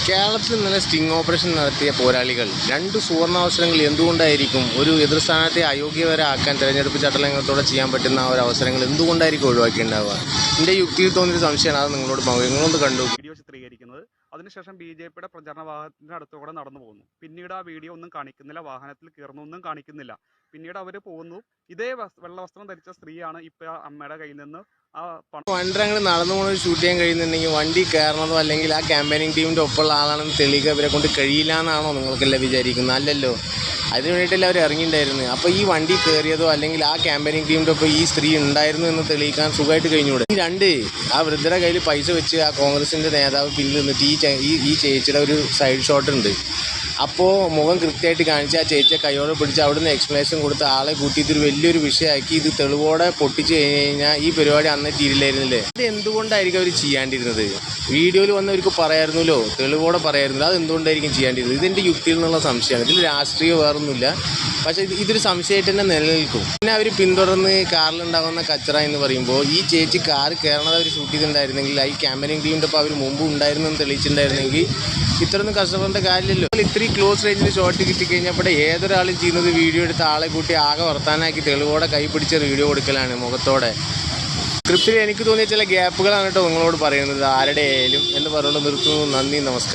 കേരളത്തിൽ ഇന്നലെ sting operation നടത്തിയ പോരാളികൾ 2 സുവർണാവസരങ്ങൾ എന്തുകൊണ്ടായിരിക്കും ഒരു എതിർ സ്ഥാനത്തെ അയോഗ്യവരാക്കാൻ തെരഞ്ഞെടുപ്പ് ചട്ടലംഘനത്തോടെ ചെയ്യാൻ പറ്റുന്ന ഒരു അവസരങ്ങൾ എന്തുകൊണ്ടായിരിക്കും ഒഴിവാക്കിയിട്ടുണ്ടാവുക? എൻ്റെ യുക്തിയിൽ തോന്നിയൊരു സംശയമാണ്, അത് നിങ്ങളോട് നിങ്ങളൊന്ന് കണ്ടു. വീഡിയോ ചിത്രീകരിക്കുന്നത്. അതിനുശേഷം BJPയുടെ പ്രചരണ വാഹനത്തിന്റെ അടുത്തുകൂടെ നടന്നു പോകുന്നു. പിന്നീട് ആ വീഡിയോ ഒന്നും കാണിക്കുന്നില്ല, വാഹനത്തിൽ കയറുന്നൊന്നും കാണിക്കുന്നില്ല. പിന്നീട് അവർ പോകുന്നു. ഇതേ വെള്ള വസ്ത്രം ധരിച്ച സ്ത്രീയാണ് ഇപ്പൊ അമ്മയുടെ കയ്യിൽ നിന്ന് ആ വണ്ടി അങ്ങനെ നടന്നു പോകുന്നത് ഷൂട്ട് ചെയ്യാൻ കഴിയുന്നുണ്ടെങ്കിൽ വണ്ടി കയറണതോ അല്ലെങ്കിൽ ആ ക്യാമ്പയിനിങ് ടീമിൻ്റെ ഒപ്പമുള്ള ആളാണെന്ന് തെളിയിക്കാൻ ഇവരെ കൊണ്ട് കഴിയില്ല എന്നാണോ നിങ്ങൾക്കെല്ലാം വിചാരിക്കുന്നത്? അല്ലല്ലോ, അതിന് വേണ്ടിയിട്ടല്ല അവർ ഇറങ്ങിയിട്ടുണ്ടായിരുന്നു. അപ്പോൾ ഈ വണ്ടി കയറിയതോ അല്ലെങ്കിൽ ആ ക്യാമ്പയിനിങ് ടീമിൻ്റെ ഒപ്പം ഈ സ്ത്രീ ഉണ്ടായിരുന്നു എന്ന് തെളിയിക്കാൻ സുഖമായിട്ട് കഴിഞ്ഞൂടെ? ആ വൃദ്ധയുടെ കയ്യിൽ പൈസ വെച്ച് ആ കോൺഗ്രസിൻ്റെ നേതാവ് പിന്നിൽ നിന്നിട്ട് ഈ ചേച്ചിയുടെ ഒരു സൈഡ് ഷോട്ട് ഉണ്ട്. അപ്പോൾ മുഖം കൃത്യമായിട്ട് കാണിച്ച് ആ ചേച്ചിയെ കൈയോടെ പിടിച്ച് അവിടുന്ന് എക്സ്പ്ലനേഷൻ കൊടുത്ത് ആളെ കൂട്ടിയിട്ടൊരു വലിയൊരു വിഷയമാക്കി ഇത് തെളിവോടെ പൊട്ടിച്ച് കഴിഞ്ഞ് കഴിഞ്ഞാൽ ഈ പരിപാടി അന്ന് തീരില്ലായിരുന്നില്ലേ? ഇത് എന്തുകൊണ്ടായിരിക്കും അവർ ചെയ്യാണ്ടിരുന്നത്? വീഡിയോയിൽ വന്നവർക്ക് പറയായിരുന്നല്ലോ, തെളിവോടെ പറയായിരുന്നില്ല. അത് എന്തുകൊണ്ടായിരിക്കും ചെയ്യാണ്ടിരുന്നത്? ഇതെൻ്റെ യുക്തിയിൽ നിന്നുള്ള സംശയമാണ്. ഇതിൽ രാഷ്ട്രീയം വേറൊന്നുമില്ല, പക്ഷേ ഇതൊരു സംശയമായിട്ട് തന്നെ നിലനിൽക്കും. പിന്നെ അവർ പിന്തുടർന്ന് കാറിലുണ്ടാകുന്ന കച്ചറ എന്ന് പറയുമ്പോൾ ഈ ചേച്ചി കാർ കയറണത് അവർ ഷൂട്ട് ചെയ്തിട്ടുണ്ടായിരുന്നെങ്കിൽ ഈ ക്യാമ്പയിനിങ് ടീമിൻ്റെ ഒപ്പം അവർ മുമ്പ് ഉണ്ടായിരുന്നു എന്ന് തെളിയിച്ചിട്ടുണ്ടായിരുന്നെങ്കിൽ ഇത്രയൊന്നും കഷ്ടപ്പെടേണ്ട കാര്യമില്ലല്ലോ. ഇത്രയും ക്ലോസ് റേഞ്ചിൽ ഷോട്ട് കിട്ടിക്കഴിഞ്ഞപ്പോൾ ഏതൊരാളും ചെയ്യുന്നത് വീഡിയോ എടുത്ത് ആളെ കൂട്ടി ആകെ വർത്താനാക്കി തെളിവോടെ കൈ പിടിച്ച വീഡിയോ കൊടുക്കലാണ് മുഖത്തോടെ. സ്ക്രിപ്റ്റിൽ എനിക്ക് തോന്നിയ ചില ഗ്യാപ്പുകളാണ് കേട്ടോ നിങ്ങളോട് പറയുന്നത്. ആരുടെ ആയാലും എന്ന് പറയുന്നത് നിർത്തുന്നു. നന്ദി, നമസ്കാരം.